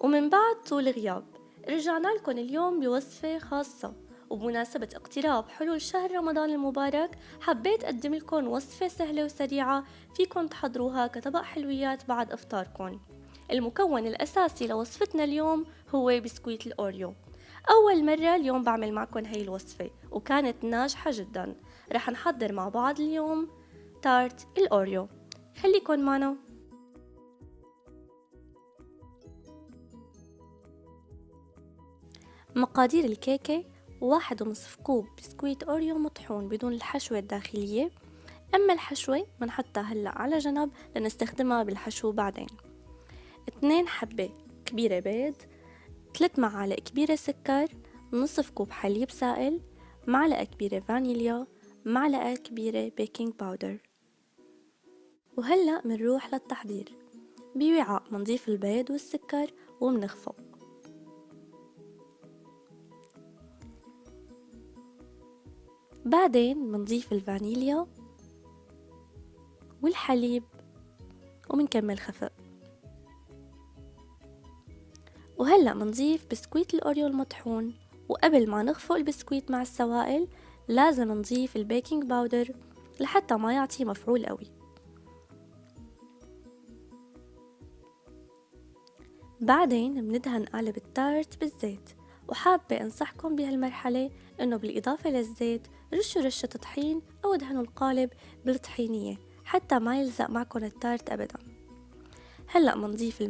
ومن بعد طول غياب رجعنا لكم اليوم بوصفة خاصة، وبمناسبة اقتراب حلول شهر رمضان المبارك حبيت أقدم لكم وصفة سهلة وسريعة فيكن تحضروها كطبق حلويات بعد إفطاركم. المكون الأساسي لوصفتنا اليوم هو بسكويت الأوريو. أول مرة اليوم بعمل معكم هاي الوصفة وكانت ناجحة جدا. رح نحضر مع بعض اليوم تارت الأوريو، خليكن معنا. مقادير الكيكة: 1.5 كوب بسكويت أوريو مطحون بدون الحشوة الداخلية، أما الحشوة منحطها هلأ على جنب لنستخدمها بالحشو بعدين. 2 حبة كبيرة بيض، 3 معالق كبيرة سكر، نصف كوب حليب سائل، معلقة كبيرة فانيليا، معلقة كبيرة بيكنج باودر. وهلأ منروح للتحضير. بوعاء منضيف البيض والسكر ومنخفق. بعدين منضيف الفانيليا والحليب ومنكمل خفق. وهلأ منضيف بسكويت الأوريو المطحون، وقبل ما نخفق البسكويت مع السوائل لازم نضيف البيكنج باودر لحتى ما يعطي مفعول قوي. بعدين بندهن قالب التارت بالزيت، وحابة أنصحكم بهالمرحلة إنه بالإضافة للزيت رشوا رشة طحين أو ادهنوا القالب بالطحينية حتى ما يلزق معكم التارت أبدا. هلأ منضيف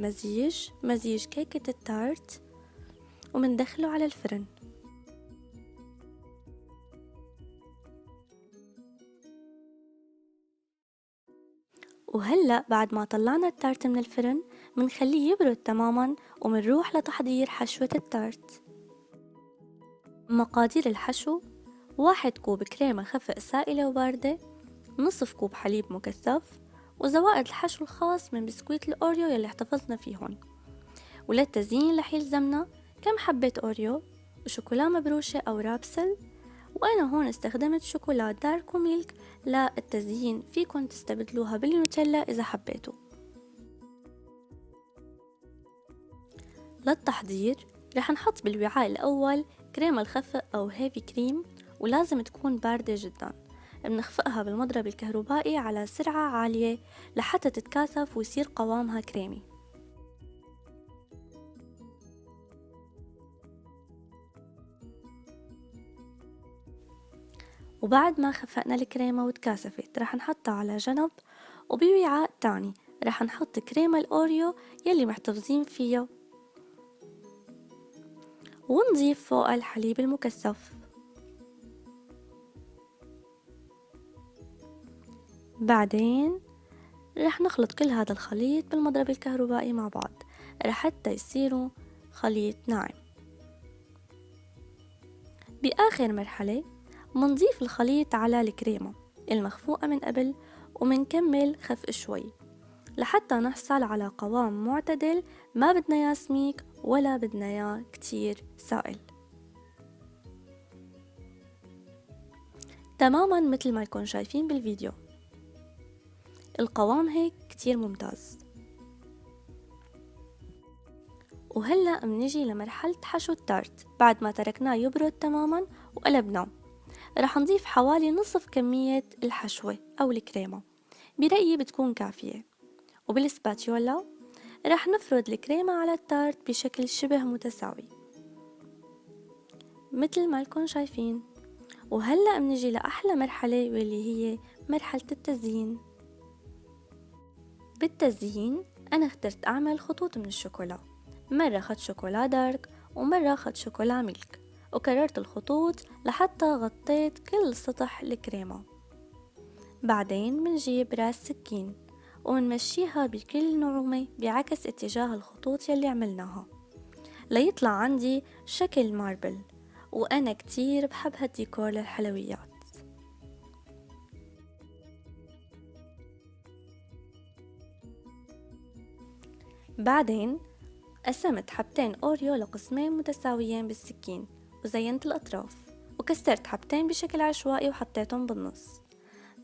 مزيج كيكة التارت ومندخله على الفرن. وهلأ بعد ما طلعنا التارت من الفرن منخليه يبرد تماما ومنروح لتحضير حشوة التارت. مقادير الحشو: 1 كوب كريمة خفق سائلة وباردة، نصف كوب حليب مكثف، وزوائد الحشو الخاص من بسكويت الأوريو يلي احتفظنا فيهن. وللتزيين رح يلزمنا كم حبة أوريو وشوكولا مبروشة أو رابسل، وأنا هون استخدمت شوكولا دارك وميلك للتزيين، فيكن تستبدلوها بالنوتيلا إذا حبيتوا. للتحضير رح نحط بالوعاء الأول كريمة الخفق أو هيفي كريم، ولازم تكون باردة جدا. بنخفقها بالمضرب الكهربائي على سرعة عالية لحتى تتكاثف ويصير قوامها كريمي. وبعد ما خفقنا الكريمة وتكاثفت رح نحطها على جنب، وبوعاء تاني رح نحط كريمة الأوريو يلي محتفظين فيها ونضيف فوق الحليب المكثف. بعدين رح نخلط كل هذا الخليط بالمضرب الكهربائي مع بعض لحتى يصيروا خليط ناعم. بآخر مرحلة منضيف الخليط على الكريمة المخفوقة من قبل ومنكمل خفق شوي لحتى نحصل على قوام معتدل، ما بدنا يا سميك ولا بدنا يا كتير سائل، تماما مثل ما يكون شايفين بالفيديو. القوام هيك كتير ممتاز. وهلأ منيجي لمرحلة حشو التارت. بعد ما تركناه يبرد تماما وقلبناه رح نضيف حوالي نصف كمية الحشوة أو الكريمة، برأيي بتكون كافية. وبالسباتيولا رح نفرد الكريمة على التارت بشكل شبه متساوي مثل ما لكم شايفين. وهلأ منيجي لأحلى مرحلة واللي هي مرحلة التزيين. بالتزيين أنا اخترت أعمل خطوط من الشوكولا، مرة خد شوكولا دارك ومرة خد شوكولا ميلك، وكررت الخطوط لحتى غطيت كل سطح الكريمة. بعدين منجيب راس سكين ومنمشيها بكل نعومة بعكس اتجاه الخطوط يلي عملناها ليطلع عندي شكل ماربل، وأنا كتير بحب هالديكور للحلويات. بعدين قسمت حبتين أوريو لقسمين متساويين بالسكين وزينت الأطراف، وكسرت حبتين بشكل عشوائي وحطيتهم بالنص.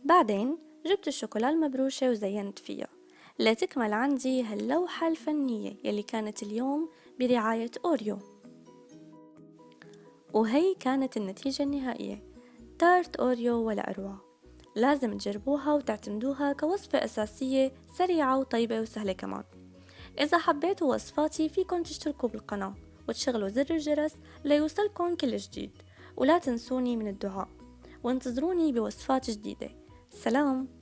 بعدين جبت الشوكولا المبروشة وزينت فيها لتكمل عندي هاللوحة الفنية يلي كانت اليوم برعاية أوريو. وهي كانت النتيجة النهائية، تارت أوريو ولا أروع. لازم تجربوها وتعتمدوها كوصفة أساسية سريعة وطيبة وسهلة كمان. إذا حبيتوا وصفاتي فيكن تشتركوا بالقناة وتشغلوا زر الجرس ليوصلكن كل جديد، ولا تنسوني من الدعاء، وانتظروني بوصفات جديدة. سلام.